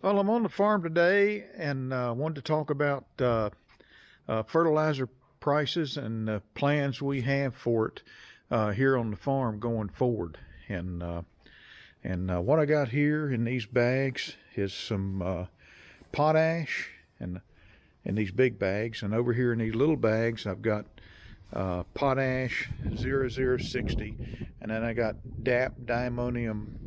Well, I'm on the farm today and wanted to talk about fertilizer prices and plans we have for it here on the farm going forward. And what I got here in these bags is some potash and in these big bags, and over here in these little bags I've got potash 0060, and then I got DAP, diammonium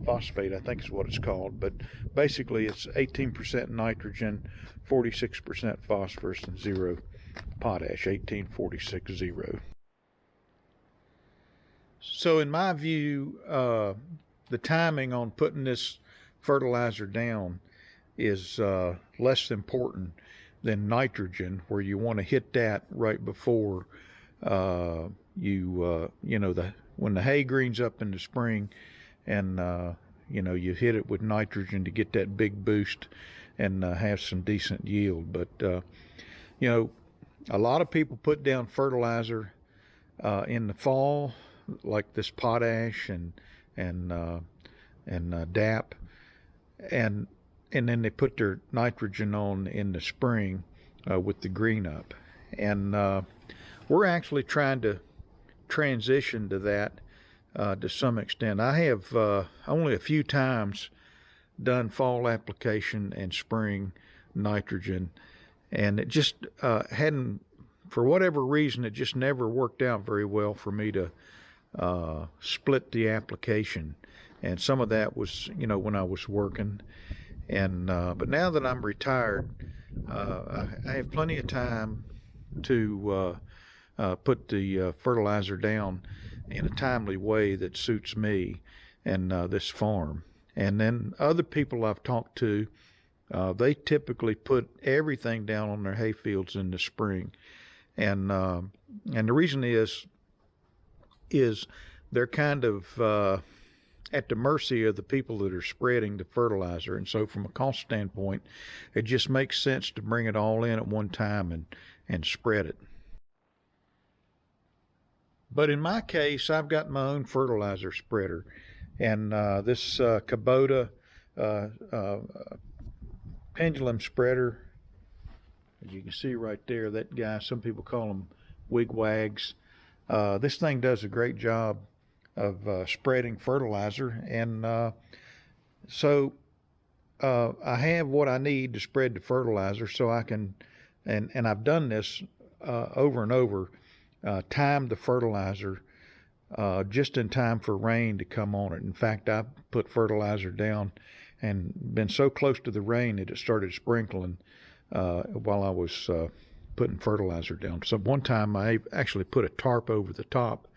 phosphate, I think is what it's called. But basically it's 18% nitrogen, 46% phosphorus, and zero potash, 1846-0. So in my view, the timing on putting this fertilizer down is less important than nitrogen, where you want to hit that right before the when the hay greens up in the spring, and you hit it with nitrogen to get that big boost and have some decent yield. But a lot of people put down fertilizer in the fall, like this potash and DAP, and then they put their nitrogen on in the spring with the green up. And we're actually trying to transition to that to some extent. I have only a few times done fall application and spring nitrogen, and it just hadn't, for whatever reason, it just never worked out very well for me to split the application. And some of that was, when I was working. And but now that I'm retired, I have plenty of time to put the fertilizer down in a timely way that suits me and this farm. And then other people I've talked to, they typically put everything down on their hay fields in the spring. And the reason is they're kind of at the mercy of the people that are spreading the fertilizer. And so from a cost standpoint, it just makes sense to bring it all in at one time and spread it. But in my case, I've got my own fertilizer spreader. And this Kubota pendulum spreader, as you can see right there, that guy, some people call them wigwags. This thing does a great job of spreading fertilizer, and so I have what I need to spread the fertilizer, so I can, and I've done this over and over, time the fertilizer just in time for rain to come on it. In fact, I put fertilizer down and been so close to the rain that it started sprinkling while I was putting fertilizer down. So one time I actually put a tarp over the top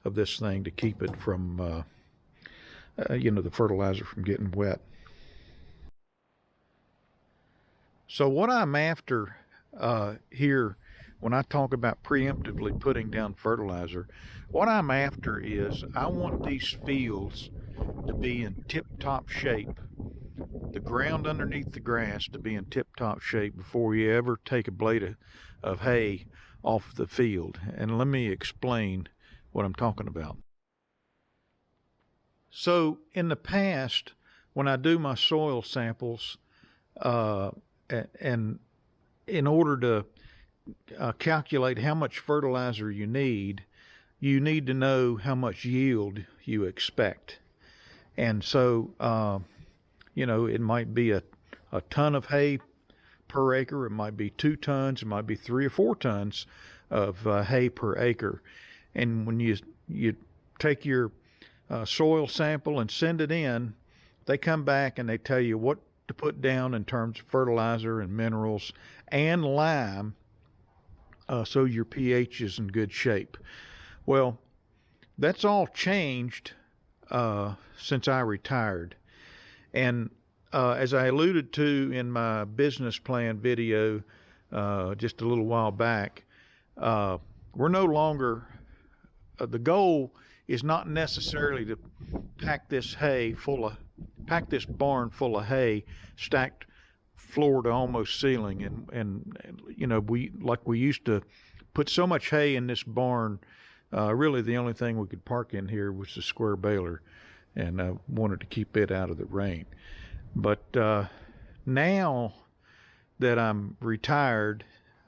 of this thing to keep it from, the fertilizer from getting wet. So what I'm after here, when I talk about preemptively putting down fertilizer, what I'm after is I want these fields to be in tip-top shape, the ground underneath the grass to be in tip-top shape before you ever take a blade of hay off the field. And let me explain what I'm talking about. So in the past, when I do my soil samples, and in order to calculate how much fertilizer you need to know how much yield you expect. And so, it might be a ton of hay per acre. It might be 2 tons. It might be 3 or 4 tons of hay per acre. And when you take your soil sample and send it in, they come back and they tell you what to put down in terms of fertilizer and minerals and lime, so your pH is in good shape. Well, that's all changed since I retired. And as I alluded to in my business plan video just a little while back, we're no longer, the goal is not necessarily to pack this barn full of hay stacked floor to almost ceiling, and we used to put so much hay in this barn. Really the only thing we could park in here was the square baler, and I wanted to keep it out of the rain. But now that I'm retired,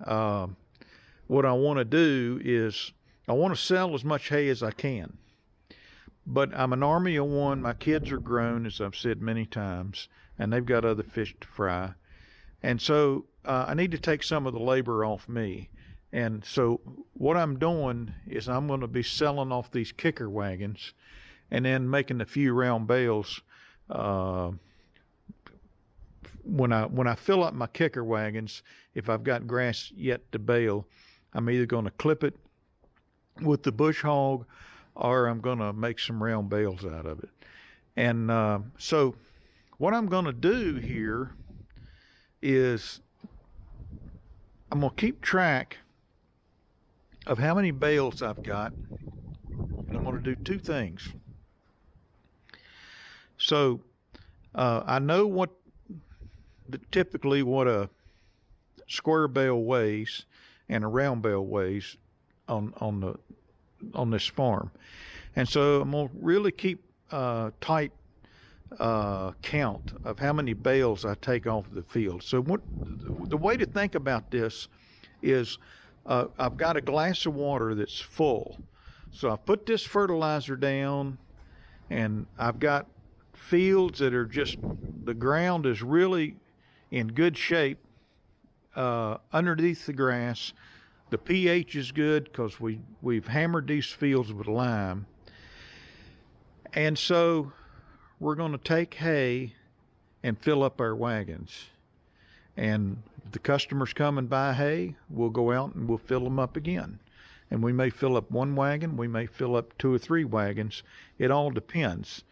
what I want to do is I want to sell as much hay as I can. But I'm an army of one. My kids are grown, as I've said many times, and they've got other fish to fry. And so I need to take some of the labor off me. And so what I'm doing is I'm going to be selling off these kicker wagons and then making a few round bales. When I fill up my kicker wagons, if I've got grass yet to bale, I'm either going to clip it with the bush hog, or I'm going to make some round bales out of it. And so what I'm going to do here is I'm going to keep track of how many bales I've got, and I'm going to do two things. So I know typically what a square bale weighs and a round bale weighs on this farm, and so I'm gonna really keep tight count of how many bales I take off the field. So the way to think about this is I've got a glass of water that's full, so I put this fertilizer down, and I've got fields that are just, the ground is really in good shape underneath the grass. The pH is good because we've hammered these fields with lime. And so we're going to take hay and fill up our wagons. And if the customers come and buy hay, we'll go out and we'll fill them up again. And we may fill up one wagon, we may fill up 2 or 3 wagons. It all depends.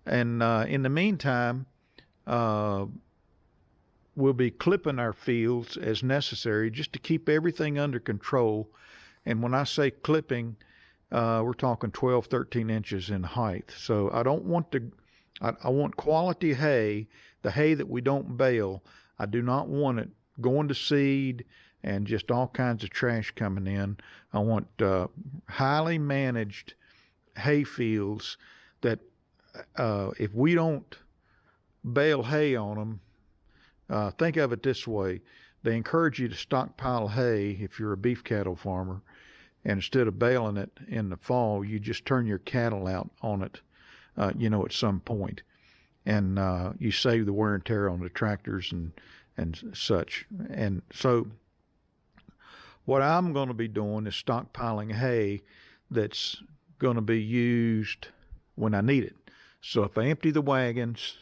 And in the meantime, we'll be clipping our fields as necessary just to keep everything under control. And when I say clipping, we're talking 12, 13 inches in height. So I don't want I want quality hay, the hay that we don't bale. I do not want it going to seed and just all kinds of trash coming in. I want highly managed hay fields that if we don't bale hay on them, think of it this way. They encourage you to stockpile hay if you're a beef cattle farmer. And instead of baling it in the fall, you just turn your cattle out on it, at some point. And you save the wear and tear on the tractors and such. And so what I'm going to be doing is stockpiling hay that's going to be used when I need it. So if I empty the wagons,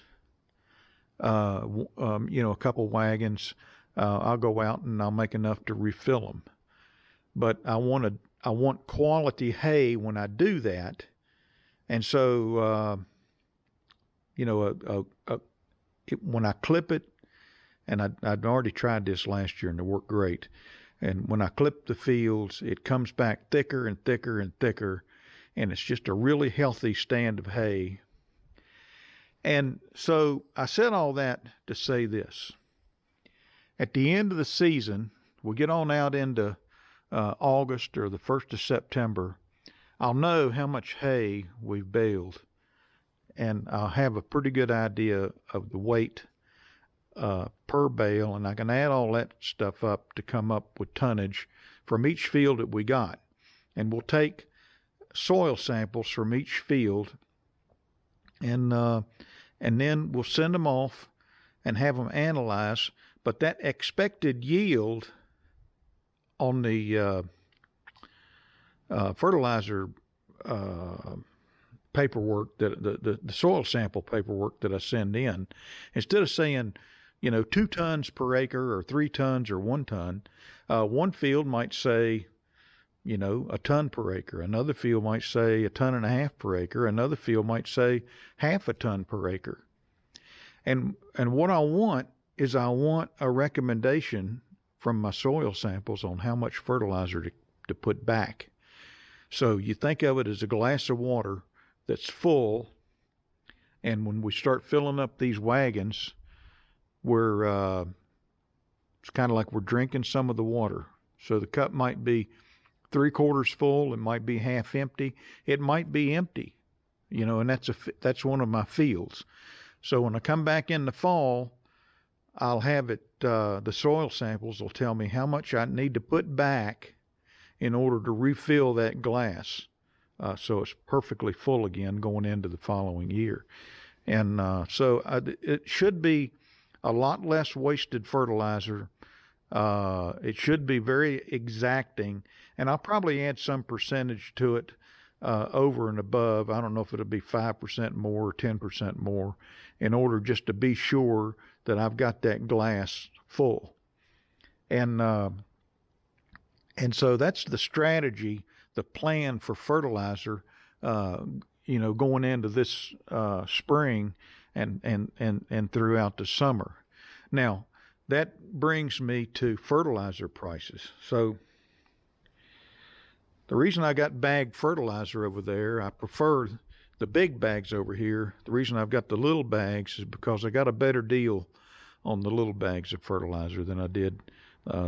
a couple wagons, I'll go out and I'll make enough to refill them. But I want quality hay when I do that. And so, when I clip it, and I'd already tried this last year and it worked great. And when I clip the fields, it comes back thicker and thicker and thicker. And it's just a really healthy stand of hay. And so I said all that to say this. At the end of the season, we'll get on out into August or the 1st of September, I'll know how much hay we've baled. And I'll have a pretty good idea of the weight per bale, and I can add all that stuff up to come up with tonnage from each field that we got. And we'll take soil samples from each field, and then we'll send them off and have them analyzed. But that expected yield on the fertilizer paperwork, the soil sample paperwork that I send in, instead of saying 2 tons per acre or 3 tons or 1 ton, one field might say a ton per acre. Another field might say 1.5 tons per acre. Another field might say 0.5 ton per acre. And what I want is a recommendation from my soil samples on how much fertilizer to put back. So you think of it as a glass of water that's full, and when we start filling up these wagons, it's kind of like we're drinking some of the water. So the cup might be 3/4 full, it might be half empty, it might be empty, and that's one of my fields. So when I come back in the fall, I'll have it, the soil samples will tell me how much I need to put back in order to refill that glass. So it's perfectly full again going into the following year. And it should be a lot less wasted fertilizer. It should be very exacting, and I'll probably add some percentage to it over and above. I don't know if it'll be 5% more or 10% more, in order just to be sure that I've got that glass full. And so that's the strategy, the plan for fertilizer, going into this spring and throughout the summer. Now, that brings me to fertilizer prices. So the reason I got bagged fertilizer over there, I prefer the big bags over here. The reason I've got the little bags is because I got a better deal on the little bags of fertilizer than I did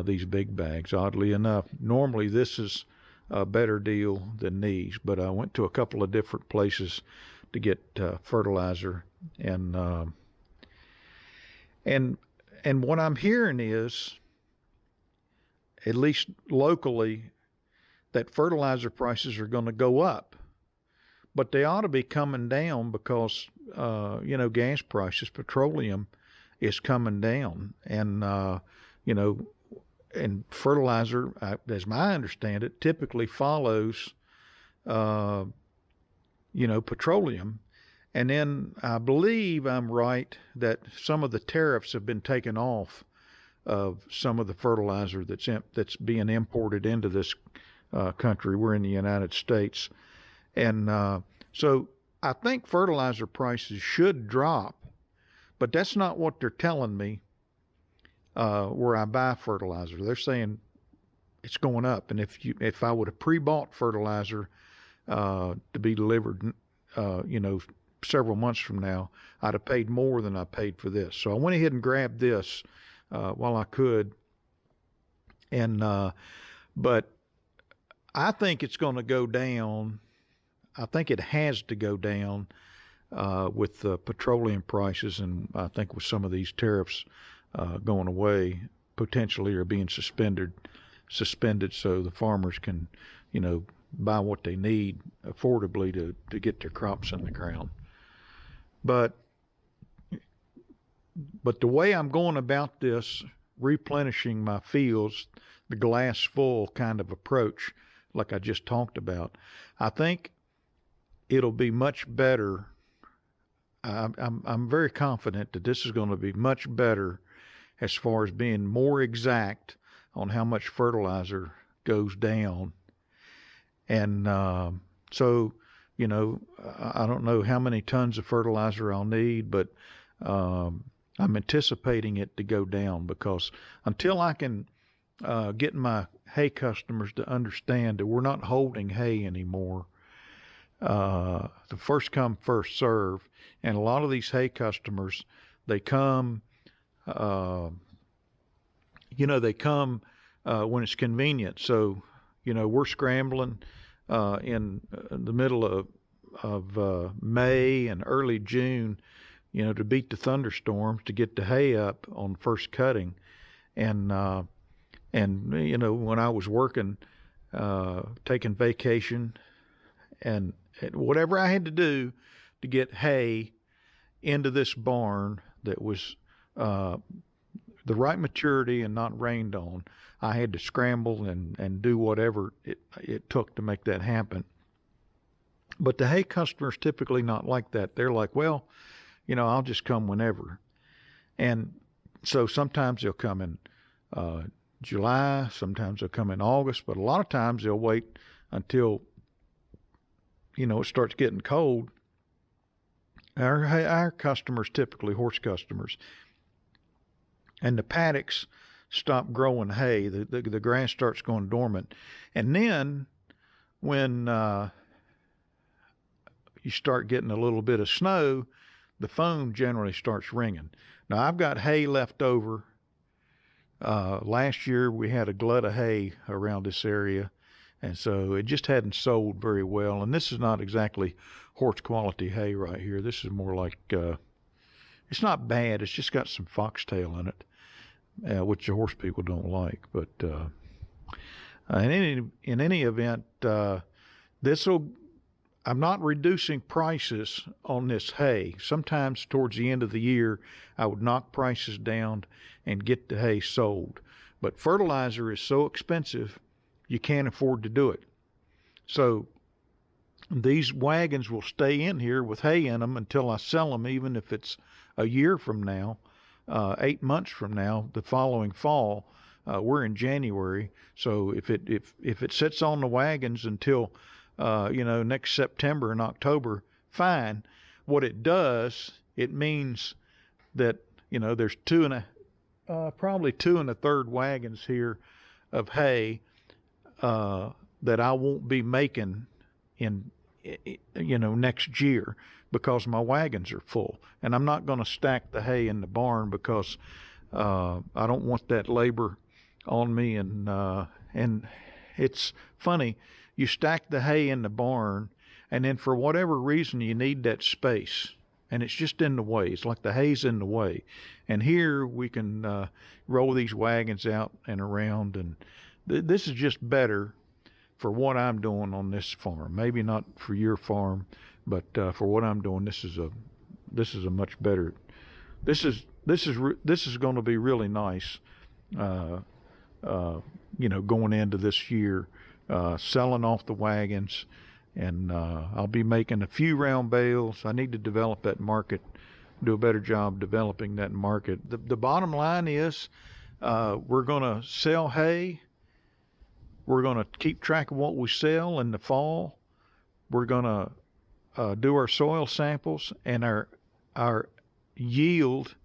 these big bags, oddly enough. Normally this is a better deal than these, but I went to a couple of different places to get fertilizer, and what I'm hearing is, at least locally, that fertilizer prices are going to go up, but they ought to be coming down because gas prices, petroleum is coming down, and and fertilizer, as I understand it, typically follows petroleum. And then I believe I'm right that some of the tariffs have been taken off of some of the fertilizer that's being imported into this country. We're in the United States. And so I think fertilizer prices should drop, but that's not what they're telling me where I buy fertilizer. They're saying it's going up. And if I would have pre-bought fertilizer to be delivered, several months from now, I'd have paid more than I paid for this. So I went ahead and grabbed this while I could. And but I think it's going to go down. I think it has to go down with the petroleum prices, and I think with some of these tariffs going away potentially, or being suspended, so the farmers can, buy what they need affordably to get their crops in the ground. But the way I'm going about this, replenishing my fields, the glass full kind of approach, like I just talked about, I think it'll be much better. I'm very confident that this is going to be much better as far as being more exact on how much fertilizer goes down. And so, I don't know how many tons of fertilizer I'll need, but I'm anticipating it to go down, because until I can get my hay customers to understand that we're not holding hay anymore, the first come, first serve, and a lot of these hay customers, they come, when it's convenient. So, we're scrambling in the middle of May and early June, to beat the thunderstorms, to get the hay up on first cutting. And when I was working, taking vacation, and whatever I had to do to get hay into this barn that was the right maturity and not rained on, I had to scramble and do whatever it took to make that happen. But the hay customers typically not like that. They're like, well, I'll just come whenever. And so sometimes they'll come in July, sometimes they'll come in August, but a lot of times they'll wait until, it starts getting cold. Our customers, typically horse customers, and the paddocks stop growing hay. The grass starts going dormant. And then when you start getting a little bit of snow, the phone generally starts ringing. Now, I've got hay left over. Last year we had a glut of hay around this area, and so it just hadn't sold very well. And this is not exactly horse quality hay right here. This is more like It's not bad. It's just got some foxtail in it, which the horse people don't like. But in any event, this will. I'm not reducing prices on this hay. Sometimes towards the end of the year, I would knock prices down and get the hay sold. But fertilizer is so expensive, you can't afford to do it. So these wagons will stay in here with hay in them until I sell them, even if it's a year from now, 8 months from now, the following fall. We're in January, so if it sits on the wagons until next September and October, fine. What it does, it means that, there's probably 2 1/3 wagons here of hay that I won't be making in, next year because my wagons are full. And I'm not going to stack the hay in the barn because I don't want that labor on me. And it's funny. You stack the hay in the barn, and then for whatever reason you need that space, and it's just in the way. It's like the hay's in the way. And here we can roll these wagons out and around, and this is just better for what I'm doing on this farm. Maybe not for your farm, but for what I'm doing, this is a much better. This is going to be really nice. Going into this year. Selling off the wagons, and I'll be making a few round bales. I need to develop that market, do a better job developing that market. The bottom line is we're going to sell hay. We're going to keep track of what we sell in the fall. We're going to do our soil samples, and our yield,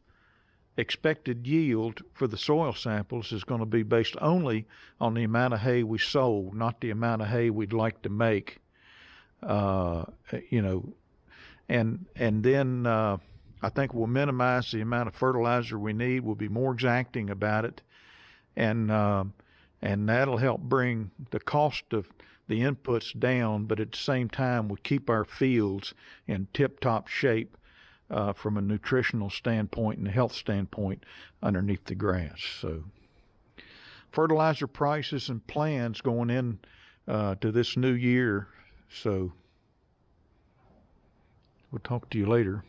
expected yield for the soil samples is going to be based only on the amount of hay we sold, not the amount of hay we'd like to make. And then I think we'll minimize the amount of fertilizer we need. We'll be more exacting about it, and that'll help bring the cost of the inputs down. But at the same time, we keep our fields in tip-top shape. From a nutritional standpoint and a health standpoint underneath the grass. So fertilizer prices and plans going in to this new year. So we'll talk to you later.